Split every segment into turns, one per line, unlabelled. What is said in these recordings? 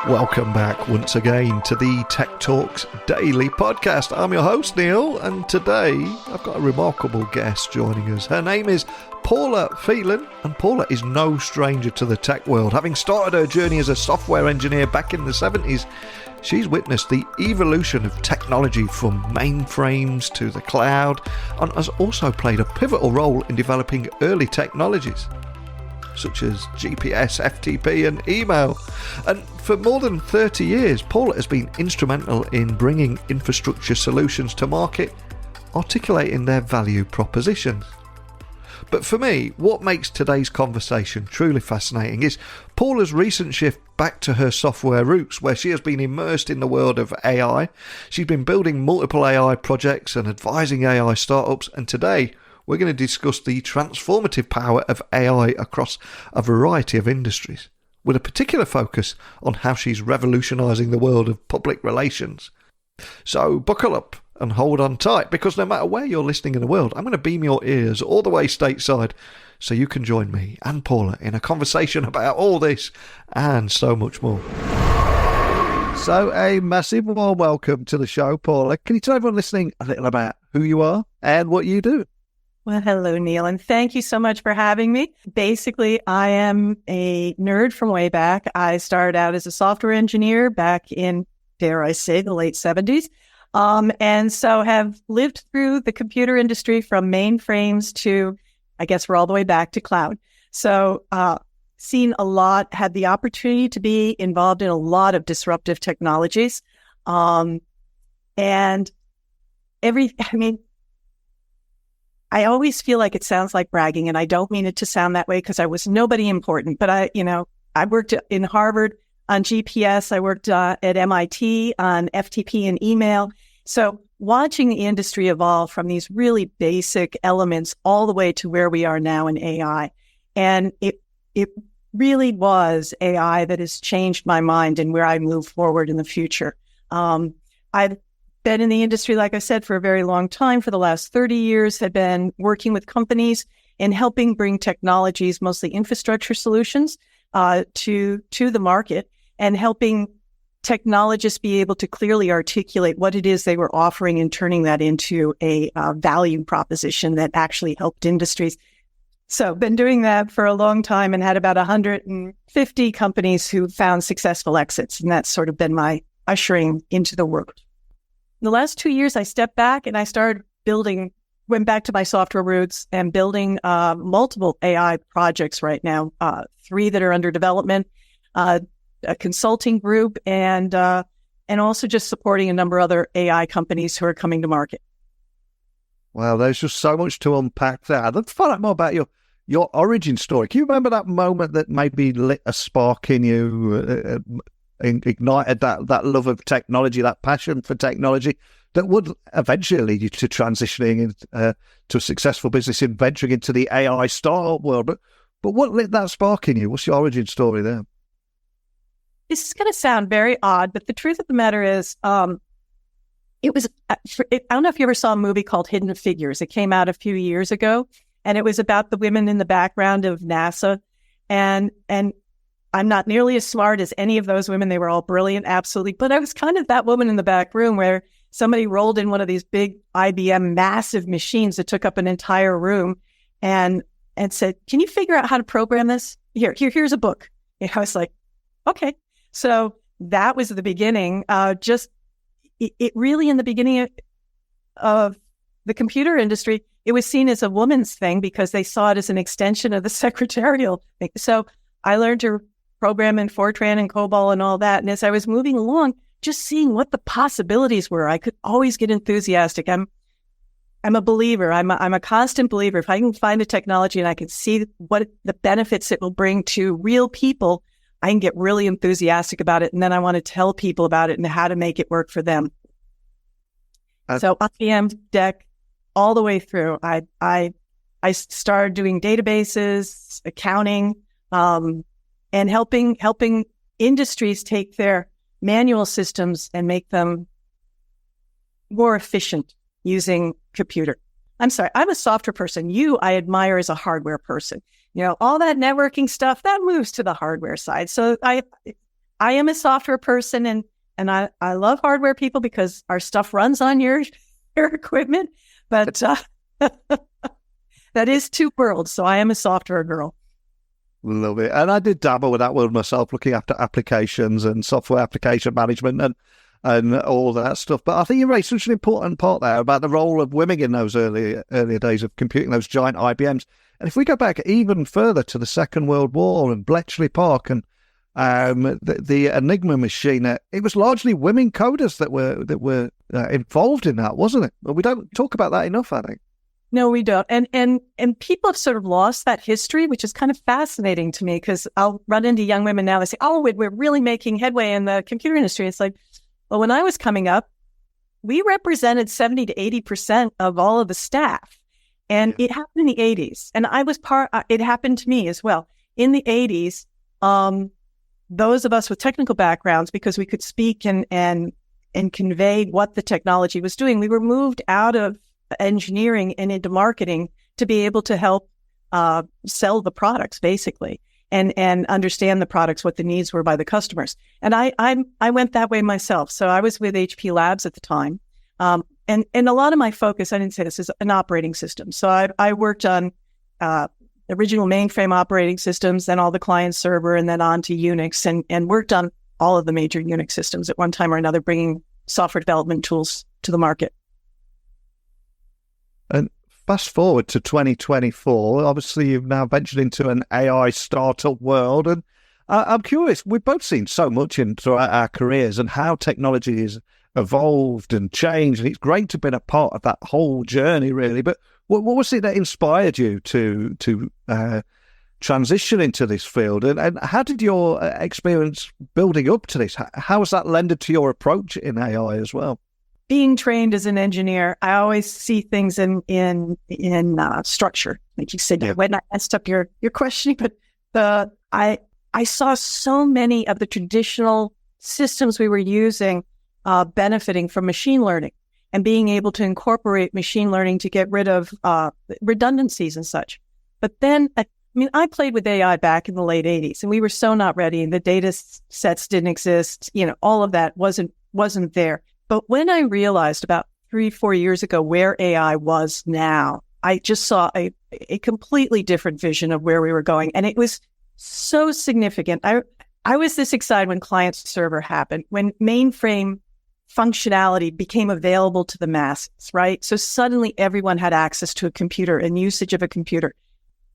Welcome back once again to the Tech Talks Daily Podcast. I'm your host, Neil, and today I've got a remarkable guest joining us. Her name is Paula Phelan, and Paula is no stranger to the tech world. Having started her journey as a software engineer back in the 70s, she's witnessed the evolution of technology from mainframes to the cloud, and has also played a pivotal role in developing early technologies such as GPS, FTP and email. And for more than 30 years, Paula has been instrumental in bringing infrastructure solutions to market, articulating their value propositions. But for me, what makes today's conversation truly fascinating is Paula's recent shift back to her software roots, where she has been immersed in the world of AI. She's been building multiple AI projects and advising AI startups, and today we're going to discuss the transformative power of AI across a variety of industries, with a particular focus on how she's revolutionizing the world of public relations. So buckle up and hold on tight, because no matter where you're listening in the world, I'm going to beam your ears all the way stateside so you can join me and Paula in a conversation about all this and so much more. So a massive warm welcome to the show, Paula. Can you tell everyone listening a little about who you are and what you do?
Well, hello, Neil, and thank you so much for having me. Basically, I am a nerd from way back. I started out as a software engineer back in, dare I say, the late 70s. And so have lived through the computer industry from mainframes to, I guess we're all the way back to cloud. So seen a lot, had the opportunity to be involved in a lot of disruptive technologies. I always feel like it sounds like bragging, and I don't mean it to sound that way because I was nobody important. But I worked in Harvard on GPS. I worked at MIT on FTP and email. So watching the industry evolve from these really basic elements all the way to where we are now in AI. And it really was AI that has changed my mind and where I move forward in the future. I've been in the industry, like I said, for a very long time. For the last 30 years, have been working with companies and helping bring technologies, mostly infrastructure solutions, to the market, and helping technologists be able to clearly articulate what it is they were offering and turning that into a value proposition that actually helped industries. So been doing that for a long time and had about 150 companies who found successful exits. And that's sort of been my ushering into the world. In the last 2 years, I stepped back and I started went back to my software roots and building multiple AI projects right now, 3 that are under development, a consulting group, and also just supporting a number of other AI companies who are coming to market.
Wow, there's just so much to unpack there. I'd love to find out more about your origin story. Can you remember that moment that maybe lit a spark in you, ignited that love of technology, that passion for technology that would eventually lead you to transitioning to a successful business in venturing into the AI startup world? But what lit that spark in you? What's your origin story there?
This is going to sound very odd, but the truth of the matter is, it was, I don't know if you ever saw a movie called Hidden Figures. It came out a few years ago, and it was about the women in the background of NASA. And I'm not nearly as smart as any of those women. They were all brilliant, absolutely. But I was kind of that woman in the back room where somebody rolled in one of these big IBM massive machines that took up an entire room and said, "Can you figure out how to program this? Here's a book." And I was like, okay. So that was the beginning. It really in the beginning of the computer industry, it was seen as a woman's thing because they saw it as an extension of the secretarial thing. So I learned to program in Fortran and COBOL and all that. And as I was moving along, just seeing what the possibilities were, I could always get enthusiastic. I'm a believer. I'm a constant believer. If I can find a technology and I can see what the benefits it will bring to real people, I can get really enthusiastic about it. And then I want to tell people about it and how to make it work for them. So IBM, DEC, all the way through. I started doing databases, accounting, and helping industries take their manual systems and make them more efficient using computer. I'm sorry, I'm a software person. I admire as a hardware person. All that networking stuff, that moves to the hardware side. So I I am a software person, and I love hardware people because our stuff runs on your equipment. But that is two worlds. So I am a software girl.
Love it. And I did dabble with that world myself, looking after applications and software application management and all that stuff. But I think you raised such an important part there about the role of women in those earlier days of computing, those giant IBMs. And if we go back even further to the Second World War and Bletchley Park and the Enigma machine, it was largely women coders that were involved in that, wasn't it? But we don't talk about that enough, I think.
No, we don't. And people have sort of lost that history, which is kind of fascinating to me, because I'll run into young women now that say, oh, we're really making headway in the computer industry. It's like, well, when I was coming up, we represented 70 to 80% of all of the staff. And it happened in the 80s. And I was it happened to me as well. In the 80s, those of us with technical backgrounds, because we could speak and convey what the technology was doing, we were moved out of engineering and into marketing to be able to help sell the products, basically, and understand the products, what the needs were by the customers. And I went that way myself. So I was with HP Labs at the time. And a lot of my focus, I didn't say this, is an operating system. So I worked on original mainframe operating systems, then all the client server, and then on to Unix, and worked on all of the major Unix systems at one time or another, bringing software development tools to the market.
And fast forward to 2024, obviously you've now ventured into an AI startup world. And I'm curious, we've both seen so much throughout our careers and how technology has evolved and changed. And it's great to have been a part of that whole journey, really. But what was it that inspired you to transition into this field? And how did your experience building up to this, how has that lended to your approach in AI as well?
Being trained as an engineer, I always see things in structure, like you said. Yeah. When I messed up your question, but I saw so many of the traditional systems we were using benefiting from machine learning and being able to incorporate machine learning to get rid of redundancies and such. But then, I played with AI back in the late 80s, and we were so not ready. The data sets didn't exist. All of that wasn't there. But when I realized about 3-4 years ago where AI was now, I just saw a completely different vision of where we were going. And it was so significant. I was this excited when client server happened, when mainframe functionality became available to the masses, right? So suddenly everyone had access to a computer and usage of a computer.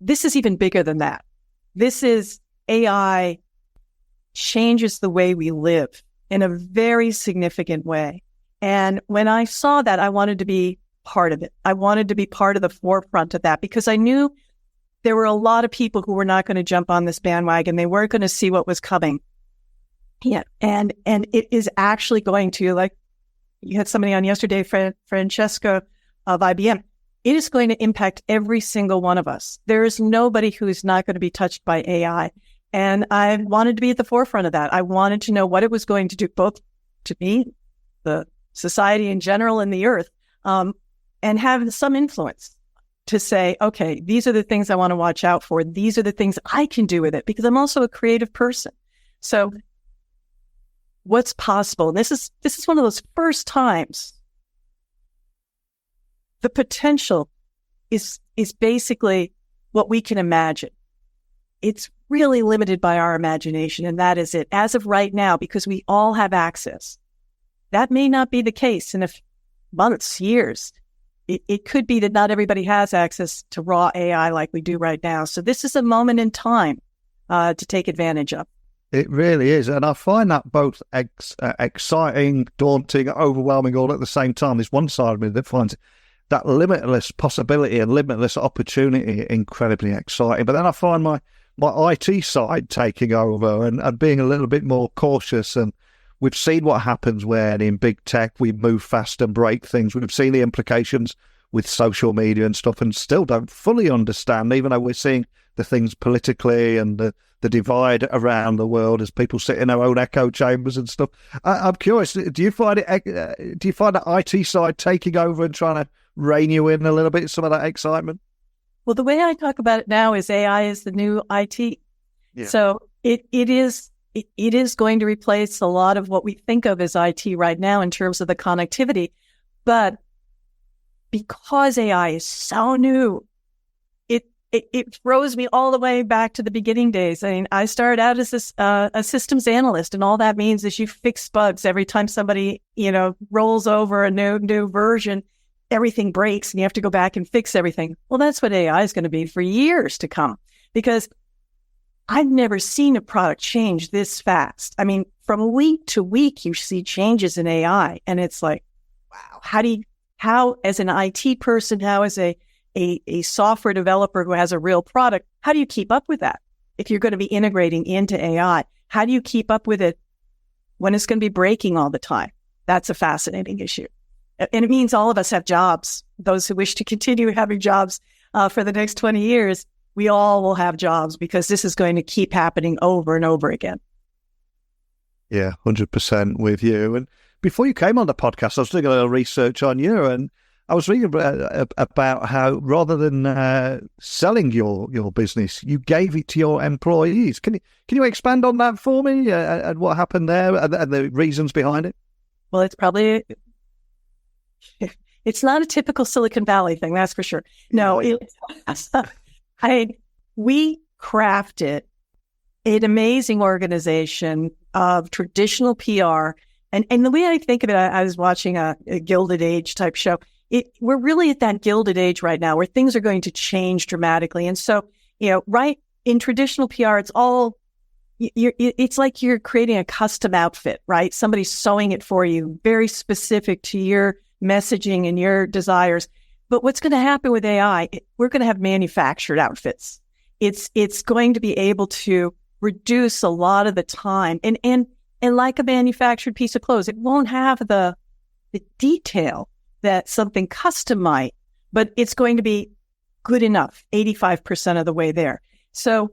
This is even bigger than that. This is AI changes the way we live in a very significant way. And when I saw that, I wanted to be part of it. I wanted to be part of the forefront of that, because I knew there were a lot of people who were not going to jump on this bandwagon. They weren't going to see what was coming. Yeah. And it is actually going to, like you had somebody on yesterday, Francesca of IBM, it is going to impact every single one of us. There is nobody who is not going to be touched by AI. And I wanted to be at the forefront of that. I wanted to know what it was going to do, both to me, the society in general, and the earth, and have some influence to say, okay, these are the things I want to watch out for. These are the things I can do with it, because I'm also a creative person. So what's possible? And this is one of those first times the potential is basically what we can imagine. It's really limited by our imagination, and that is it. As of right now, because we all have access. That may not be the case in a months, years. It could be that not everybody has access to raw AI like we do right now. So this is a moment in time to take advantage of.
It really is. And I find that both exciting, daunting, overwhelming all at the same time. There's one side of me that finds that limitless possibility and limitless opportunity incredibly exciting. But then I find my IT side taking over and being a little bit more cautious. And we've seen what happens when in big tech we move fast and break things. We've seen the implications with social media and stuff, and still don't fully understand, even though we're seeing the things politically and the divide around the world as people sit in their own echo chambers and stuff. I'm curious, do you find the IT side taking over and trying to rein you in a little bit, some of that excitement?
Well, the way I talk about it now is AI is the new IT. Yeah. So it is it is going to replace a lot of what we think of as IT right now in terms of the connectivity. But because AI is so new, it throws me all the way back to the beginning days. I mean, I started out as a systems analyst, and all that means is you fix bugs every time somebody, rolls over a new version. Everything breaks, and you have to go back and fix everything. Well, that's what AI is going to be for years to come, because I've never seen a product change this fast. I mean, from week to week, you see changes in AI, and it's like, wow, how as an IT person, how as a software developer who has a real product, how do you keep up with that? If you're going to be integrating into AI, how do you keep up with it when it's going to be breaking all the time? That's a fascinating issue. And it means all of us have jobs. Those who wish to continue having jobs for the next 20 years, we all will have jobs, because this is going to keep happening over and over again.
Yeah, 100% with you. And before you came on the podcast, I was doing a little research on you, and I was reading about how rather than selling your business, you gave it to your employees. Can you expand on that for me, and what happened there, and the reasons behind it?
Well, it's not a typical Silicon Valley thing, that's for sure. No, we crafted an amazing organization of traditional PR. And the way I think of it, I was watching a Gilded Age type show. We're really at that Gilded Age right now where things are going to change dramatically. And so, right in traditional PR, it's like you're creating a custom outfit, right? Somebody's sewing it for you, very specific to your messaging and your desires. But what's going to happen with AI, we're going to have manufactured outfits. It's going to be able to reduce a lot of the time. And like a manufactured piece of clothes, it won't have the detail that something custom might, but it's going to be good enough, 85% of the way there. So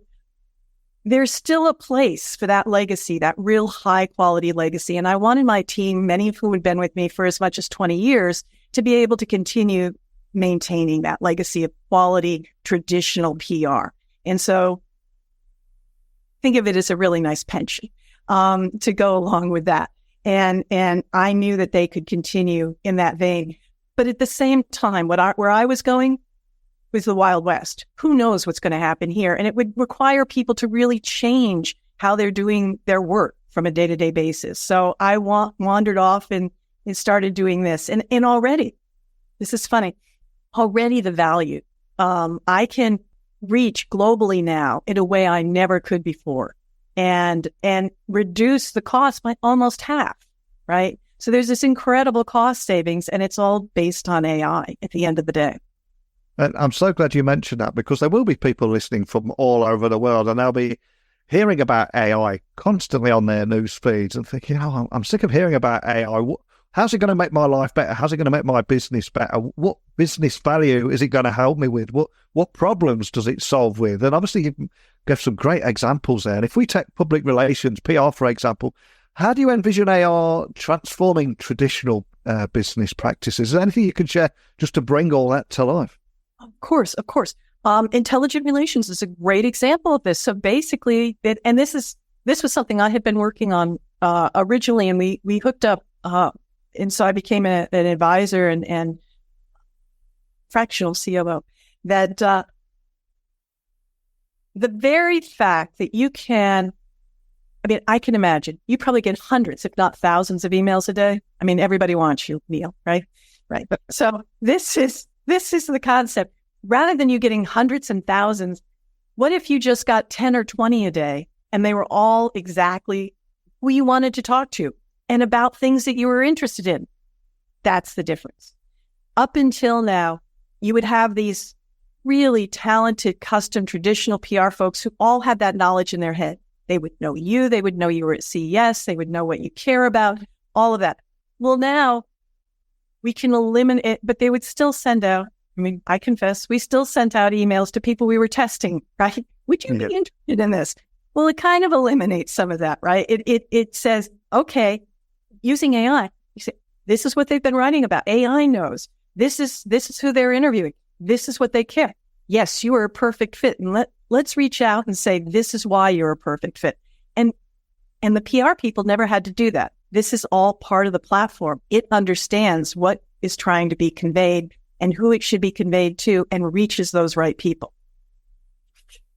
there's still a place for that legacy, that real high quality legacy. And I wanted my team, many of whom had been with me for as much as 20 years, to be able to continue maintaining that legacy of quality, traditional PR. And so think of it as a really nice pension to go along with that. And I knew that they could continue in that vein. But at the same time, where I was going was the Wild West. Who knows what's going to happen here? And it would require people to really change how they're doing their work from a day-to-day basis. So I wandered off and started doing this. And already, this is funny, already the value. I can reach globally now in a way I never could before, and reduce the cost by almost half, right? So there's this incredible cost savings, and it's all based on AI at the end of the day.
And I'm so glad you mentioned that, because there will be people listening from all over the world, and they'll be hearing about AI constantly on their news feeds and thinking, I'm sick of hearing about AI. How's it going to make my life better? How's it going to make my business better? What business value is it going to help me with? What problems does it solve with? And obviously you give some great examples there. And if we take public relations, PR, for example, how do you envision AR transforming traditional business practices? Is there anything you can share just to bring all that to life?
Of course. Intelligent relations is a great example of this. So basically, and this was something I had been working on originally, and we hooked up. And so I became an advisor and fractional COO. That the very fact that you can, I can imagine you probably get hundreds, if not thousands, of emails a day. Everybody wants you, Neil, right? Right. So this is the concept. Rather than you getting hundreds and thousands, what if you just got 10 or 20 a day, and they were all exactly who you wanted to talk to and about things that you were interested in? That's the difference. Up until now, you would have these really talented, custom, traditional PR folks who all had that knowledge in their head. They would know you. They would know you were at CES. They would know what you care about, all of that. Well, now we can eliminate it, but they would still send out, I confess, we still sent out emails to people we were testing, right? Would you be interested in this? Well, it kind of eliminates some of that, right? It says, okay, using AI, you say, this is what they've been writing about. AI knows. This is who they're interviewing. This is what they care. Yes, you are a perfect fit. And let's reach out and say, this is why you're a perfect fit. And And the PR people never had to do that. This is all part of the platform. It understands what is trying to be conveyed and who it should be conveyed to and reaches those right people.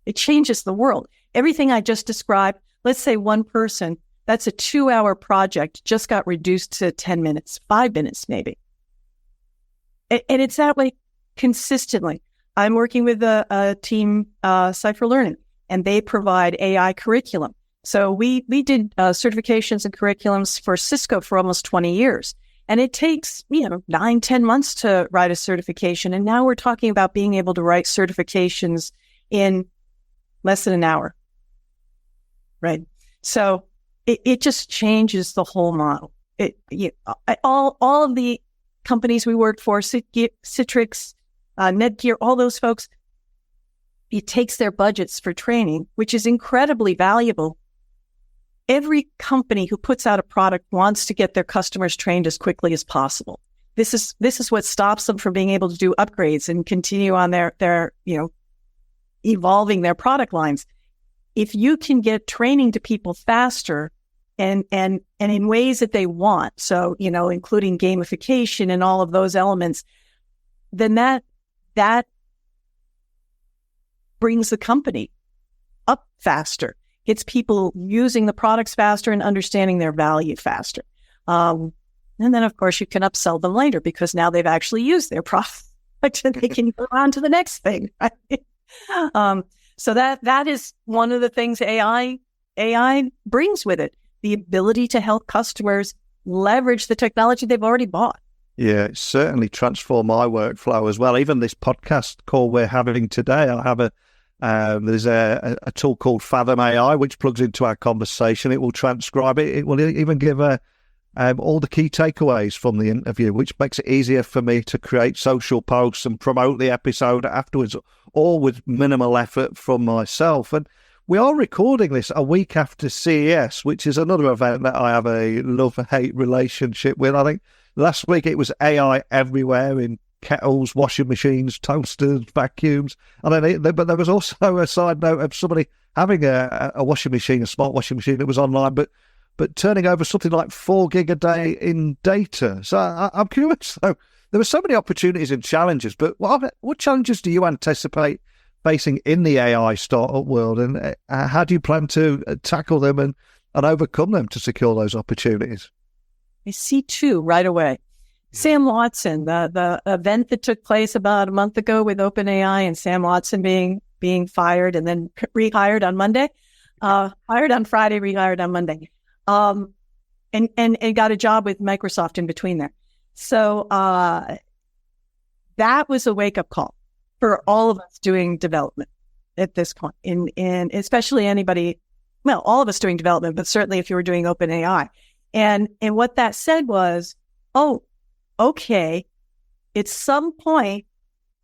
It changes the world. Everything I just described, let's say one person, that's a 2-hour project, just got reduced to 10 minutes, 5 minutes maybe. And it's that way consistently. I'm working with a team, Cypher Learning, and they provide AI curriculum. So we did certifications and curriculums for Cisco for almost 20 years. And it takes, 9-10 months to write a certification. And now we're talking about being able to write certifications in less than an hour. Right. So it just changes the whole model. All of the companies we worked for, Citrix, Netgear, all those folks, it takes their budgets for training, which is incredibly valuable. Every company who puts out a product wants to get their customers trained as quickly as possible. This is what stops them from being able to do upgrades and continue on their evolving their product lines. If you can get training to people faster and in ways that they want, so including gamification and all of those elements, then that brings the company up faster. Gets people using the products faster and understanding their value faster. And then, of course, you can upsell them later because now they've actually used their product and they can go on to the next thing. Right? So that is one of the things AI brings with it, the ability to help customers leverage the technology they've already bought.
Yeah, it certainly transformed my workflow as well. Even this podcast call we're having today, I have there's a tool called Fathom AI, which plugs into our conversation. It will transcribe it. It will even give all the key takeaways from the interview, which makes it easier for me to create social posts and promote the episode afterwards, all with minimal effort from myself. And we are recording this a week after CES, which is another event that I have a love-hate relationship with. I think last week it was AI everywhere in kettles, washing machines, toasters, vacuums. But there was also a side note of somebody having a washing machine, a smart washing machine that was online, but turning over something like 4 gig a day in data. So I'm curious. So there were so many opportunities and challenges, but what challenges do you anticipate facing in the AI startup world, and how do you plan to tackle them and overcome them to secure those opportunities?
I see 2 right away. Sam Watson, the event that took place about a month ago with OpenAI and Sam Watson being fired and then rehired on Monday, hired on Friday, rehired on Monday, and got a job with Microsoft in between there. So that was a wake-up call for all of us doing development at this point, and especially anybody, well, all of us doing development, but certainly if you were doing OpenAI. And what that said was, okay, at some point,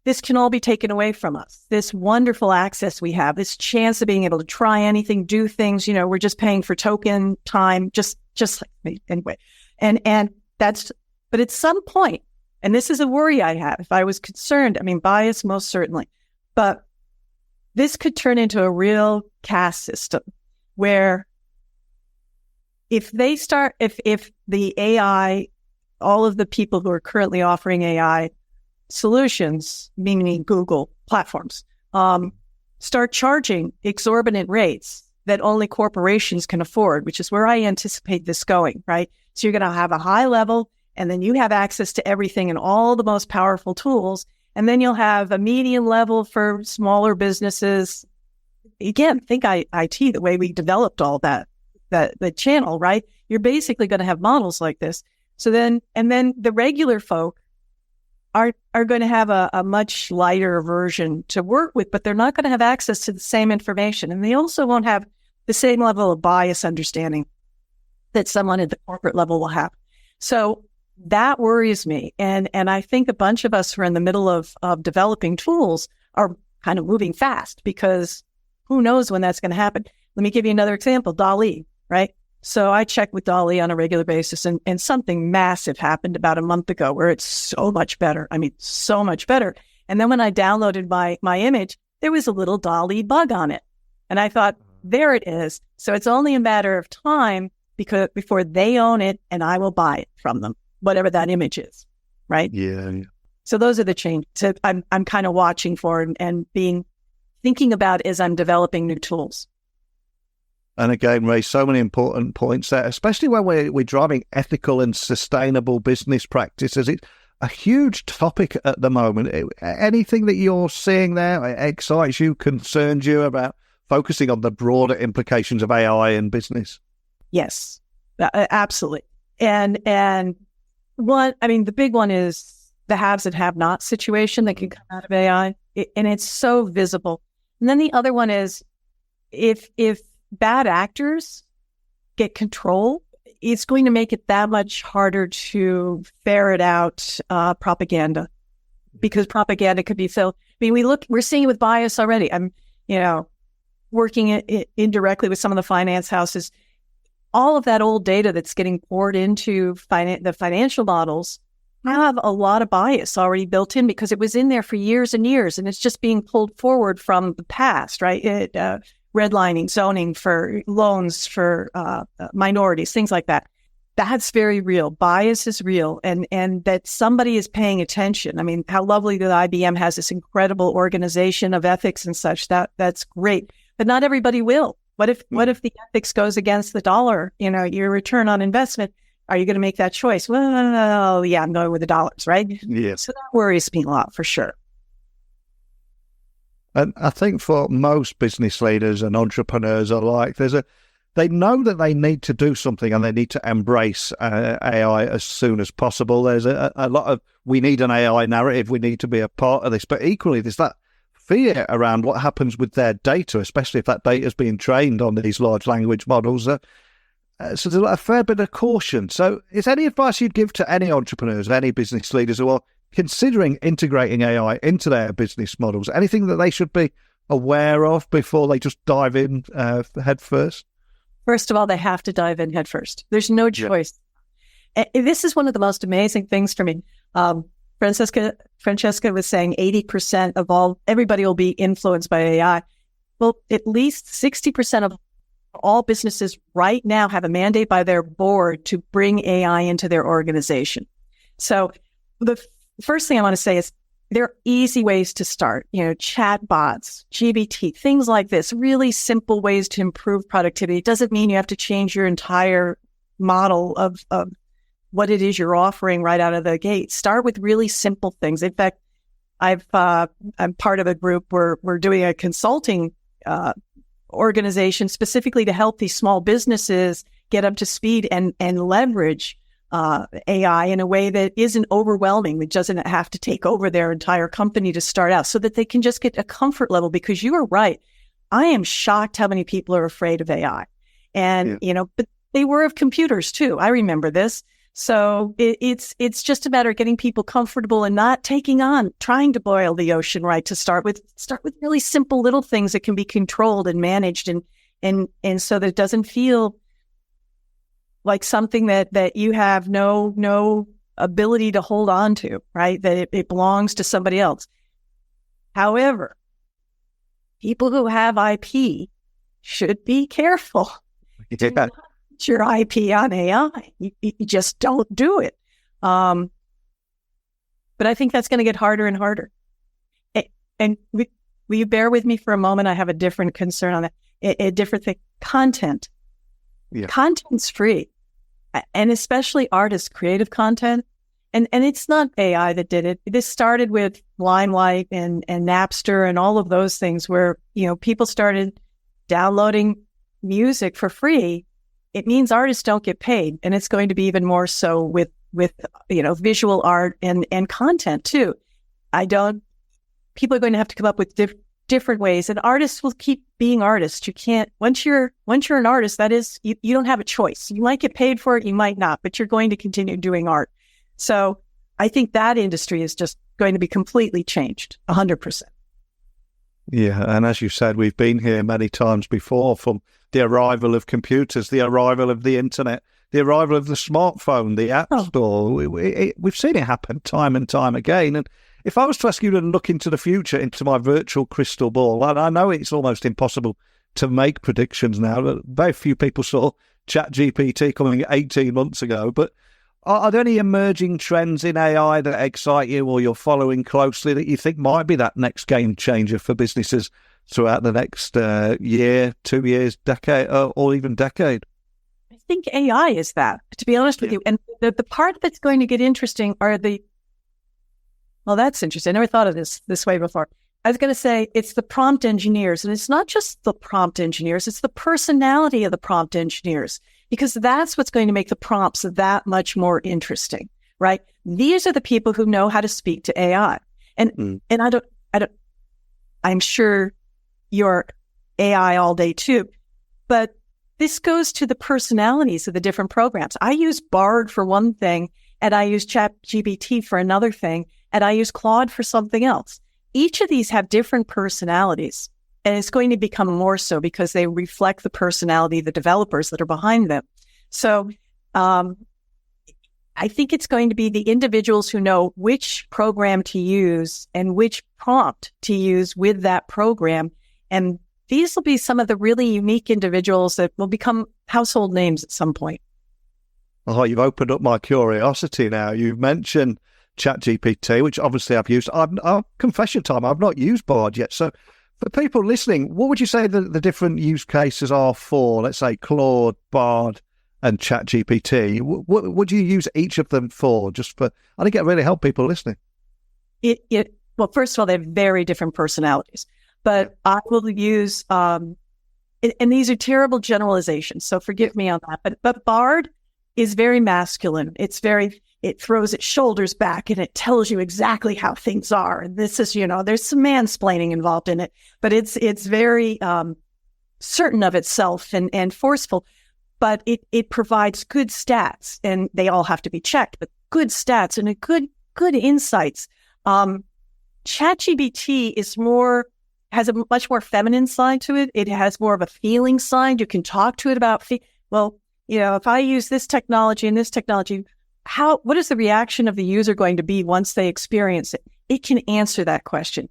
this can all be taken away from us. This wonderful access we have, this chance of being able to try anything, do things, we're just paying for token time, just like me anyway. And that's, but at some point, and this is a worry I have, if I was concerned, bias most certainly, but this could turn into a real caste system where if the AI, all of the people who are currently offering AI solutions, meaning Google platforms, start charging exorbitant rates that only corporations can afford, which is where I anticipate this going, right? So you're going to have a high level, and then you have access to everything and all the most powerful tools. And then you'll have a medium level for smaller businesses. Again, think IT, the way we developed all that the channel, right? You're basically going to have models like this. So then the regular folk are going to have a much lighter version to work with, but they're not going to have access to the same information. And they also won't have the same level of bias understanding that someone at the corporate level will have. So that worries me. And I think a bunch of us who are in the middle of developing tools are kind of moving fast because who knows when that's going to happen. Let me give you another example, DALL-E, right? So I check with DALL-E on a regular basis, and something massive happened about a month ago where it's so much better. So much better. And then when I downloaded my image, there was a little DALL-E bug on it. And I thought, there it is. So it's only a matter of time before they own it and I will buy it from them, whatever that image is, right?
Yeah.
So those are the changes I'm kind of watching for and thinking about as I'm developing new tools.
And again, Ray, so many important points there, especially when we're driving ethical and sustainable business practices. It's a huge topic at the moment. Anything that you're seeing there excites you, concerns you about focusing on the broader implications of AI in business?
Yes, absolutely. And the big one is the haves and have-not situation that can come out of AI, and it's so visible. And then the other one is if bad actors get control, it's going to make it that much harder to ferret out propaganda, because propaganda could be so. We're seeing it with bias already. I'm, working indirectly with some of the finance houses. All of that old data that's getting poured into the financial models have a lot of bias already built in because it was in there for years and years, and it's just being pulled forward from the past, right? Redlining, zoning for loans for minorities, things like that. That's very real. Bias is real, and that somebody is paying attention. I mean, how lovely that IBM has this incredible organization of ethics and such. That's great, but not everybody will. What if the ethics goes against the dollar? Your return on investment. Are you going to make that choice? Well, yeah, I'm going with the dollars, right?
Yeah.
So that worries me a lot for sure.
And I think for most business leaders and entrepreneurs alike, they know that they need to do something and they need to embrace AI as soon as possible. There's a lot of, we need an AI narrative, we need to be a part of this, but equally there's that fear around what happens with their data, especially if that data is being trained on these large language models. So there's a fair bit of caution. So is any advice you'd give to any entrepreneurs, any business leaders who are considering integrating AI into their business models? Anything that they should be aware of before they just dive in head first?
First of all, they have to dive in head first. There's no choice. Yeah. This is one of the most amazing things for me. Francesca was saying 80% of everybody will be influenced by AI. Well, at least 60% of all businesses right now have a mandate by their board to bring AI into their organization. So the first thing I want to say is there are easy ways to start, chat bots, GBT, things like this, really simple ways to improve productivity. It doesn't mean you have to change your entire model of what it is you're offering right out of the gate. Start with really simple things. In fact, I'm part of a group where we're doing a consulting organization specifically to help these small businesses get up to speed and leverage AI in a way that isn't overwhelming. It doesn't have to take over their entire company to start out, so that they can just get a comfort level. Because you are right. I am shocked how many people are afraid of AI. And, but they were of computers too. I remember this. So it's just a matter of getting people comfortable and not trying to boil the ocean, right? To start with really simple little things that can be controlled and managed and so that it doesn't feel like something that you have no ability to hold on to, right? That it belongs to somebody else. However, people who have IP should be careful.
Yeah.
Do not put your IP on AI. You just don't do it. But I think that's going to get harder and harder. And will you bear with me for a moment? I have a different concern on that. A different thing. Content. Yeah. Content's free, and especially artists' creative content. And it's not AI that did it. This started with Limelight and Napster and all of those things where, people started downloading music for free. It means artists don't get paid. And it's going to be even more so with visual art and content too. People are going to have to come up with different ways, and artists will keep being artists. You can't, once you're an artist, that is, you don't have a choice. You might get paid for it, you might not, but you're going to continue doing art. So I think that industry is just going to be completely changed, 100%.
Yeah, and as you said, we've been here many times before, from the arrival of computers, the arrival of the internet, the arrival of the smartphone, the app store. We've seen it happen time and time again. And if I was to ask you to look into the future, into my virtual crystal ball, I know it's almost impossible to make predictions now. Very few people saw ChatGPT coming 18 months ago, but are there any emerging trends in AI that excite you or you're following closely that you think might be that next game changer for businesses throughout the next year, 2 years, decade, or even decade?
I think AI is that, to be honest with you. And the part that's going to get interesting are well, that's interesting. I never thought of this way before. I was going to say it's the prompt engineers, and it's not just the prompt engineers, it's the personality of the prompt engineers, because that's what's going to make the prompts that much more interesting, right? These are the people who know how to speak to AI. And I'm sure you're AI all day too, but this goes to the personalities of the different programs. I use Bard for one thing, and I use ChatGPT for another thing, and I use Claude for something else. Each of these have different personalities, and it's going to become more so because they reflect the personality of the developers that are behind them. So I think it's going to be the individuals who know which program to use and which prompt to use with that program. And these will be some of the really unique individuals that will become household names at some point.
Oh, you've opened up my curiosity now. You've mentioned ChatGPT, which obviously I've used. Confession time, I've not used Bard yet. So for people listening, what would you say the different use cases are for, let's say, Claude, Bard, and ChatGPT? What would you use each of them for? Just for, I think it really help people listening.
Well, first of all, they have very different personalities, but I will use, and these are terrible generalizations, so forgive me on that. But Bard is very masculine. It throws its shoulders back and it tells you exactly how things are. And this is, there's some mansplaining involved in it, but it's very certain of itself and forceful. But it provides good stats, and they all have to be checked, but good stats and good insights. ChatGPT has a much more feminine side to it. It has more of a feeling side. You can talk to it about, if I use this technology and this technology, what is the reaction of the user going to be once they experience it? It can answer that question.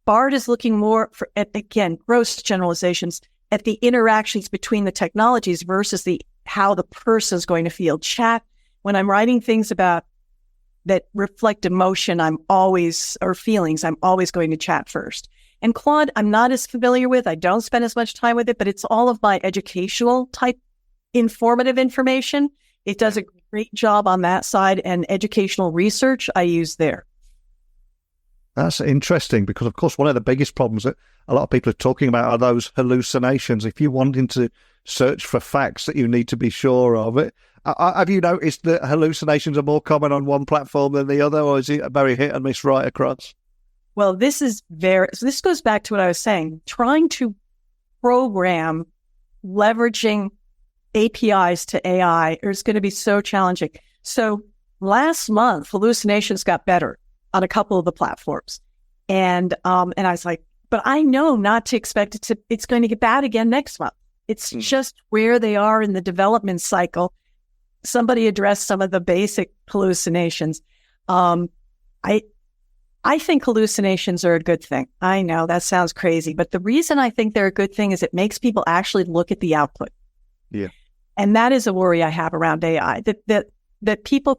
Bard is looking more at, again, gross generalizations, at the interactions between the technologies versus how the person is going to feel. Chat, when I'm writing things about that reflect emotion, or feelings, I'm always going to chat first. And Claude, I'm not as familiar with. I don't spend as much time with it, but it's all of my educational type informative information. It does a great job on that side, and educational research I use there.
That's interesting because, of course, one of the biggest problems that a lot of people are talking about are those hallucinations. If you're wanting to search for facts that you need to be sure of it, have you noticed that hallucinations are more common on one platform than the other, or is it a very hit and miss right across?
Well, this goes back to what I was saying. Trying to program leveraging APIs to AI is going to be so challenging. So last month, hallucinations got better on a couple of the platforms. And I was like, but I know not to expect it's going to get bad again next month. It's just where they are in the development cycle. Somebody addressed some of the basic hallucinations. I think hallucinations are a good thing. I know that sounds crazy, but the reason I think they're a good thing is it makes people actually look at the output.
Yeah.
And that is a worry I have around AI, that people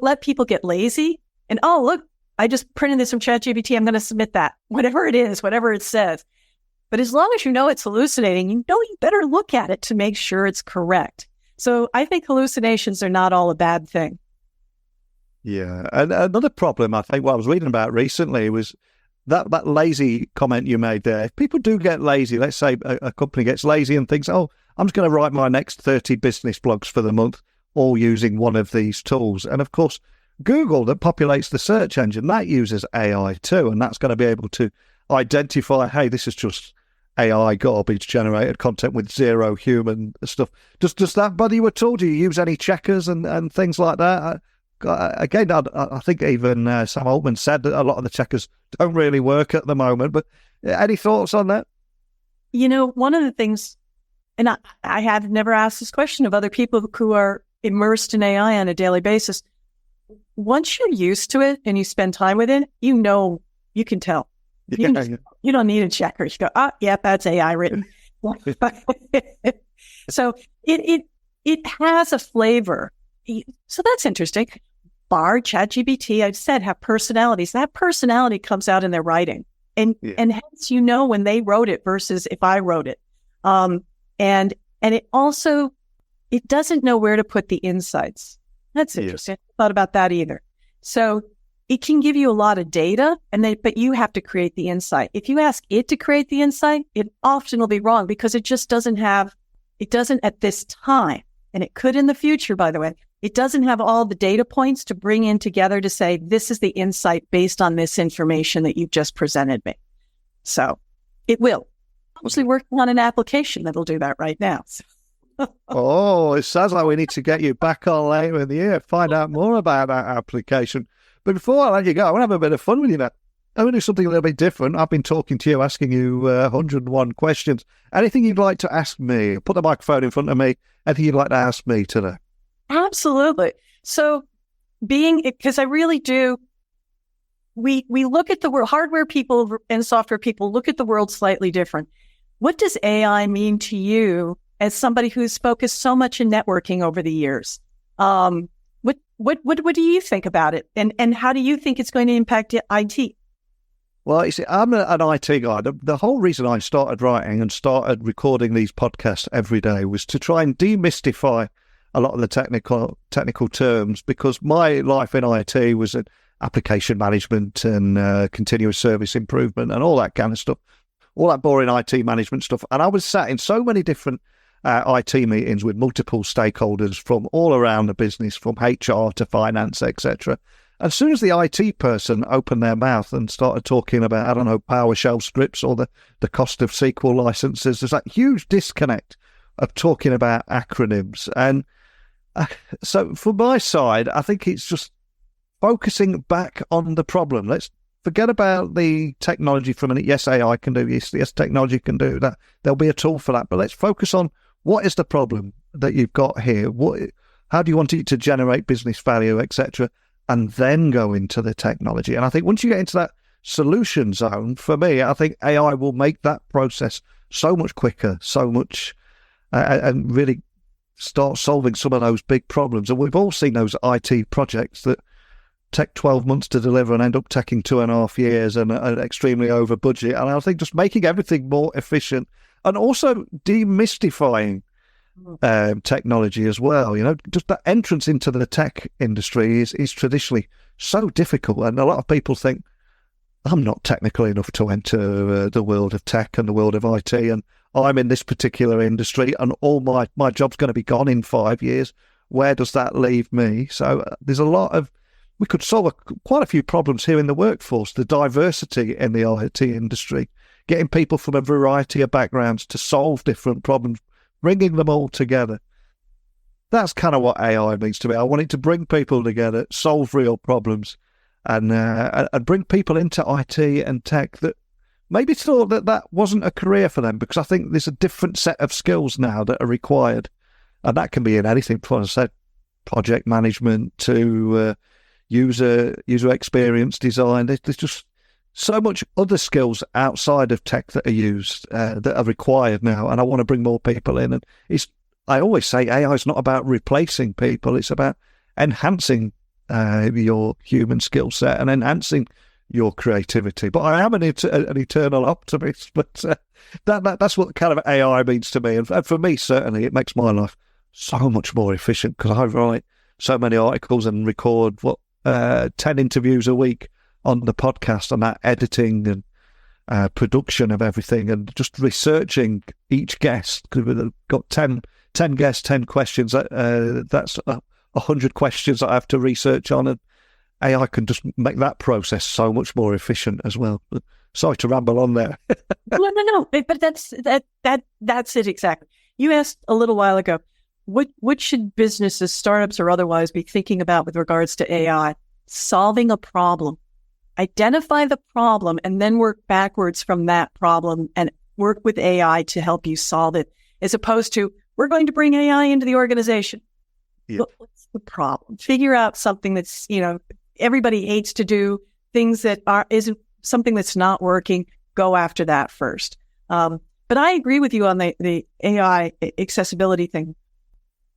let people get lazy and, oh, look, I just printed this from ChatGPT. I'm going to submit that, whatever it is, whatever it says. But as long as you know it's hallucinating, you better look at it to make sure it's correct. So I think hallucinations are not all a bad thing.
Yeah. And another problem, I think, what I was reading about recently was that lazy comment you made there. If people do get lazy, let's say a company gets lazy and thinks, oh, I'm just going to write my next 30 business blogs for the month, all using one of these tools. And of course, Google, that populates the search engine, that uses AI too. And that's going to be able to identify, hey, this is just AI garbage generated content with zero human stuff. Does that bother you at all? Do you use any checkers and things like that? Again, I think even Sam Altman said that a lot of the checkers don't really work at the moment. But any thoughts on that?
One of the things, and I have never asked this question of other people who are immersed in AI on a daily basis. Once you're used to it and you spend time with it, you can tell. You don't need a checker. You go, yeah, that's AI written. So it has a flavor. So that's interesting. Bard, ChatGPT, I've said, have personalities. That personality comes out in their writing. And hence, when they wrote it versus if I wrote it. And it also, it doesn't know where to put the insights. That's interesting. I thought about that either. So it can give you a lot of data, but you have to create the insight. If you ask it to create the insight, it often will be wrong because it just doesn't at this time, and it could in the future, by the way, it doesn't have all the data points to bring in together to say, this is the insight based on this information that you've just presented me. So it will. I'm actually working on an application that'll do that right now.
Oh, it sounds like we need to get you back on later in the year, find out more about that application. But before I let you go, I want to have a bit of fun with you now. I'm going to do something a little bit different. I've been talking to you, asking you 101 questions. Anything you'd like to ask me? Put the microphone in front of me. Anything you'd like to ask me today?
Absolutely. So because I really do, we look at the world, hardware people and software people look at the world slightly different. What does AI mean to you as somebody who's focused so much in networking over the years? What do you think about it? And how do you think it's going to impact IT?
Well, you see, I'm an IT guy. The whole reason I started writing and started recording these podcasts every day was to try and demystify a lot of the technical terms, because my life in IT was in application management and continuous service improvement and all that kind of stuff, all that boring IT management stuff. And I was sat in so many different IT meetings with multiple stakeholders from all around the business, from HR to finance, etc. As soon as the IT person opened their mouth and started talking about, I don't know, PowerShell scripts or the cost of SQL licenses, there's that huge disconnect of talking about acronyms. And so from my side, I think it's just focusing back on the problem. Let's forget about the technology for a minute. Yes, AI can do this. Yes, technology can do that. There'll be a tool for that. But let's focus on what is the problem that you've got here? How do you want it to generate business value, etc., and then go into the technology? And I think once you get into that solution zone, for me, I think AI will make that process so much quicker, so much, and really start solving some of those big problems. And we've all seen those IT projects that take 12 months to deliver and end up taking 2.5 years and are extremely over budget. And I think just making everything more efficient and also demystifying technology as well. Just that entrance into the tech industry is traditionally so difficult. And a lot of people think, I'm not technical enough to enter the world of tech and the world of IT. And I'm in this particular industry and all my job's going to be gone in 5 years. Where does that leave me? So there's we could solve quite a few problems here in the workforce, the diversity in the IT industry, getting people from a variety of backgrounds to solve different problems, bringing them all together. That's kind of what AI means to me. I want it to bring people together, solve real problems, and bring people into IT and tech that maybe thought that wasn't a career for them, because I think there's a different set of skills now that are required. And that can be in anything, from, as I said, project management to user experience design. There's just so much other skills outside of tech that are used, that are required now. And I want to bring more people in. And I always say AI is not about replacing people. It's about enhancing your human skill set and enhancing your creativity. But I am an eternal optimist. But that's what kind of AI means to me. And for me, certainly, it makes my life so much more efficient, because I write so many articles and record 10 interviews a week on the podcast, and that editing and production of everything, and just researching each guest, because we've got 10 guests, 10 questions. That's 100 questions that I have to research on, and AI can just make that process so much more efficient as well. Sorry to ramble on there.
No, but that's it exactly. You asked a little while ago, what should businesses, startups or otherwise, be thinking about with regards to AI? Solving a problem. Identify the problem and then work backwards from that problem and work with AI to help you solve it, as opposed to, we're going to bring AI into the organization.
Yeah.
What's the problem? Figure out something that's, everybody hates to do, things that isn't something that's not working, go after that first. But I agree with you on the AI accessibility thing.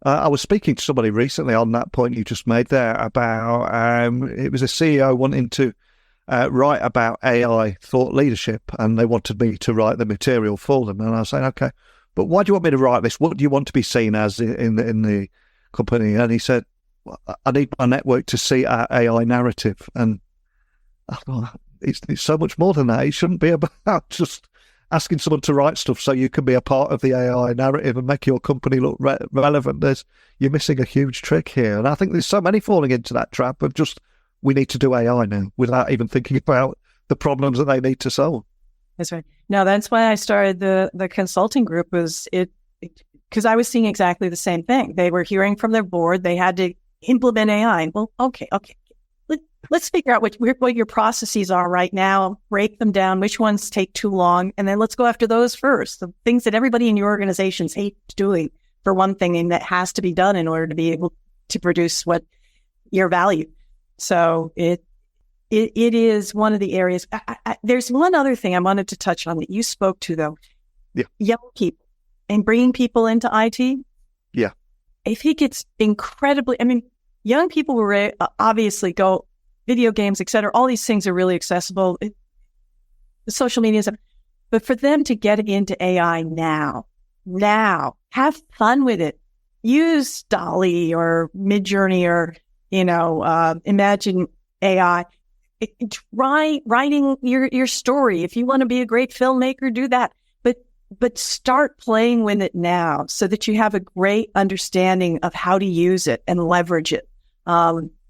I was speaking to somebody recently on that point you just made there about it was a CEO wanting to write about AI thought leadership, and they wanted me to write the material for them. And I was saying, okay, but why do you want me to write this? What do you want to be seen as in the company? And he said, well, I need my network to see our AI narrative. And I thought, it's so much more than that. It shouldn't be about just asking someone to write stuff so you can be a part of the AI narrative and make your company look relevant. You're missing a huge trick here. And I think there's so many falling into that trap of just, we need to do AI now without even thinking about the problems that they need to solve.
That's right. No, that's why I started the consulting group, was because I was seeing exactly the same thing. They were hearing from their board, they had to implement AI. Well, okay. Let's figure out what your processes are right now, break them down, which ones take too long, and then let's go after those first. The things that everybody in your organizations hate doing, for one thing, and that has to be done in order to be able to produce what your value. So it is one of the areas. There's one other thing I wanted to touch on that you spoke to, though.
Yeah.
Young people and bringing people into IT.
Yeah.
I think it's incredibly, young people will obviously go, video games, et cetera, all these things are really accessible. The social media stuff. But for them to get into AI now, have fun with it. Use Dolly or Midjourney or, Imagine AI. Try writing your story. If you want to be a great filmmaker, do that. But start playing with it now so that you have a great understanding of how to use it and leverage it.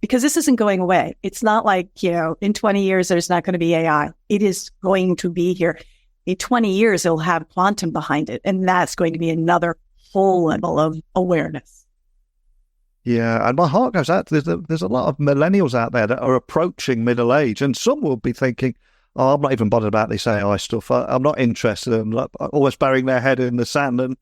Because this isn't going away. It's not like, in 20 years, there's not going to be AI. It is going to be here. In 20 years, it'll have quantum behind it. And that's going to be another whole level of awareness.
Yeah, and my heart goes out. There's a lot of millennials out there that are approaching middle age, and some will be thinking, oh, I'm not even bothered about this AI stuff. I'm not interested. I'm always burying their head in the sand. And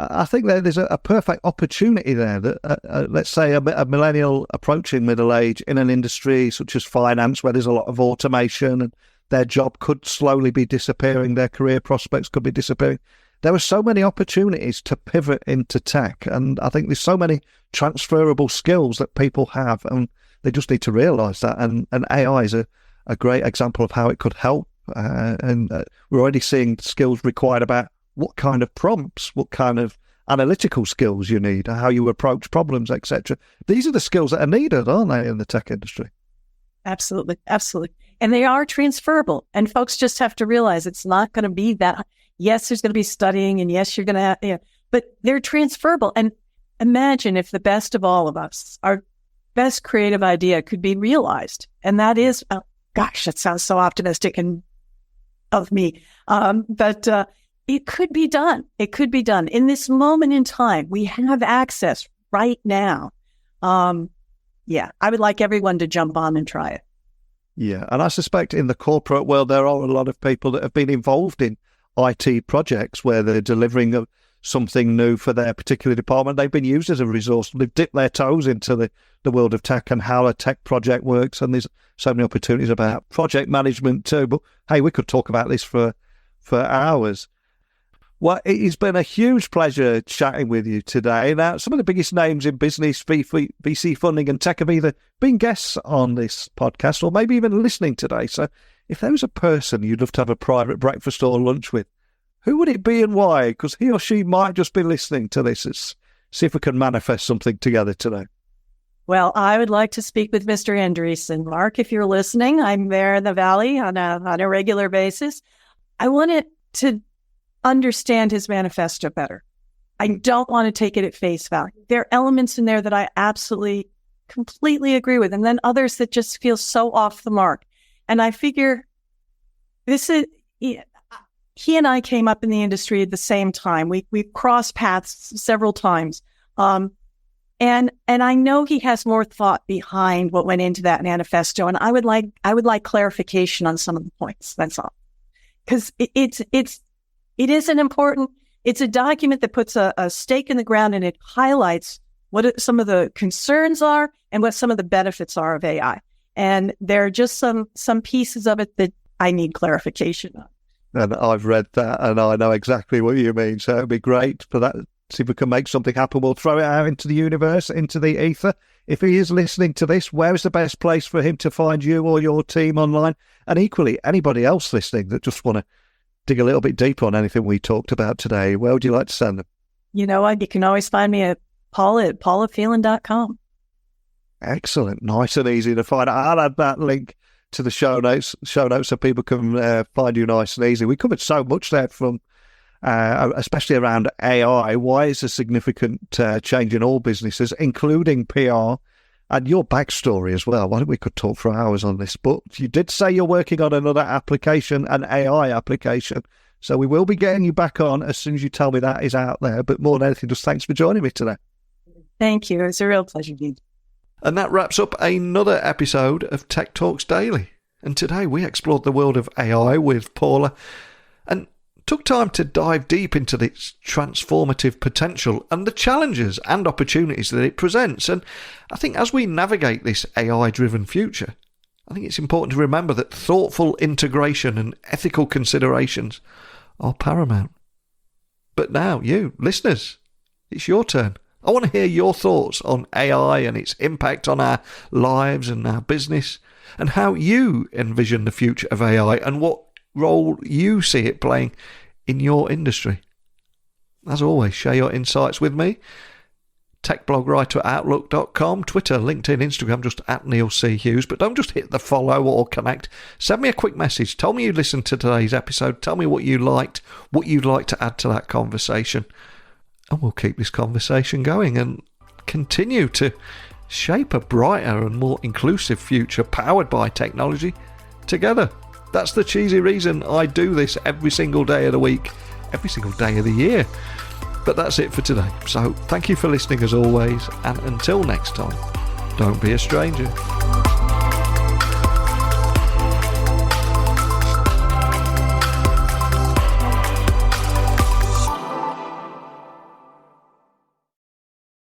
I think there's a perfect opportunity there that, let's say, a millennial approaching middle age in an industry such as finance, where there's a lot of automation and their job could slowly be disappearing, their career prospects could be disappearing. There are so many opportunities to pivot into tech, and I think there's so many transferable skills that people have, and they just need to realise that. And AI is a great example of how it could help. And we're already seeing skills required about what kind of prompts, what kind of analytical skills you need, how you approach problems, etc. These are the skills that are needed, aren't they, in the tech industry?
Absolutely. And they are transferable. And folks just have to realize it's not going to be that. Yes, there's going to be studying, and yes, you're going to have, but they're transferable. And imagine if the best of all of us, our best creative idea could be realized. And that is, gosh, that sounds so optimistic and of me. But it could be done. It could be done. In this moment in time, we have access right now. I would like everyone to jump on and try it.
Yeah, and I suspect in the corporate world, there are a lot of people that have been involved in IT projects where they're delivering something new for their particular department. They've been used as a resource. They've dipped their toes into the world of tech and how a tech project works. And there's so many opportunities about project management too. But hey, we could talk about this for hours. Well, it's been a huge pleasure chatting with you today. Now, some of the biggest names in business, VC funding and tech have either been guests on this podcast or maybe even listening today. So if there was a person you'd love to have a private breakfast or lunch with, who would it be and why? Because he or she might just be listening to this. Let's see if we can manifest something together today.
Well, I would like to speak with Mr. Andreessen. Mark, if you're listening, I'm there in the Valley on a regular basis. I wanted to understand his manifesto better. I don't want to take it at face value. There are elements in there that I absolutely, completely agree with, and then others that just feel so off the mark. And I figure he and I came up in the industry at the same time. We crossed paths several times. And I know he has more thought behind what went into that manifesto. And I would like clarification on some of the points. That's all. Because it is an important, it's a document that puts a stake in the ground, and it highlights what some of the concerns are and what some of the benefits are of AI. And there are just some pieces of it that I need clarification on.
And I've read that and I know exactly what you mean. So it'd be great for that. See if we can make something happen. We'll throw it out into the universe, into the ether. If he is listening to this, where is the best place for him to find you or your team online? And equally, anybody else listening that just want to dig a little bit deeper on anything we talked about today, where would you like to send them?
You know what? You can always find me at paulaphelan.com.
Excellent. Nice and easy to find. I'll add that link to the show notes so people can find you nice and easy. We covered so much there from, especially around AI, why it's a significant change in all businesses, including PR, and your backstory as well. We could talk for hours on this, but you did say you're working on another application, an AI application. So we will be getting you back on as soon as you tell me that is out there. But more than anything, just thanks for joining me today.
Thank you. It's a real pleasure, Dean.
And that wraps up another episode of Tech Talks Daily. And today we explored the world of AI with Paula and took time to dive deep into its transformative potential and the challenges and opportunities that it presents. And I think as we navigate this AI-driven future, I think it's important to remember that thoughtful integration and ethical considerations are paramount. But now, you, listeners, it's your turn. I want to hear your thoughts on AI and its impact on our lives and our business, and how you envision the future of AI and what role you see it playing in your industry. As always, share your insights with me. techblogwriter@outlook.com, Twitter, LinkedIn, Instagram, just at Neil C. Hughes. But don't just hit the follow or connect. Send me a quick message. Tell me you listened to today's episode. Tell me what you liked, what you'd like to add to that conversation. And we'll keep this conversation going and continue to shape a brighter and more inclusive future powered by technology together. That's the cheesy reason I do this every single day of the week, every single day of the year. But that's it for today. So thank you for listening as always. And until next time, don't be a stranger.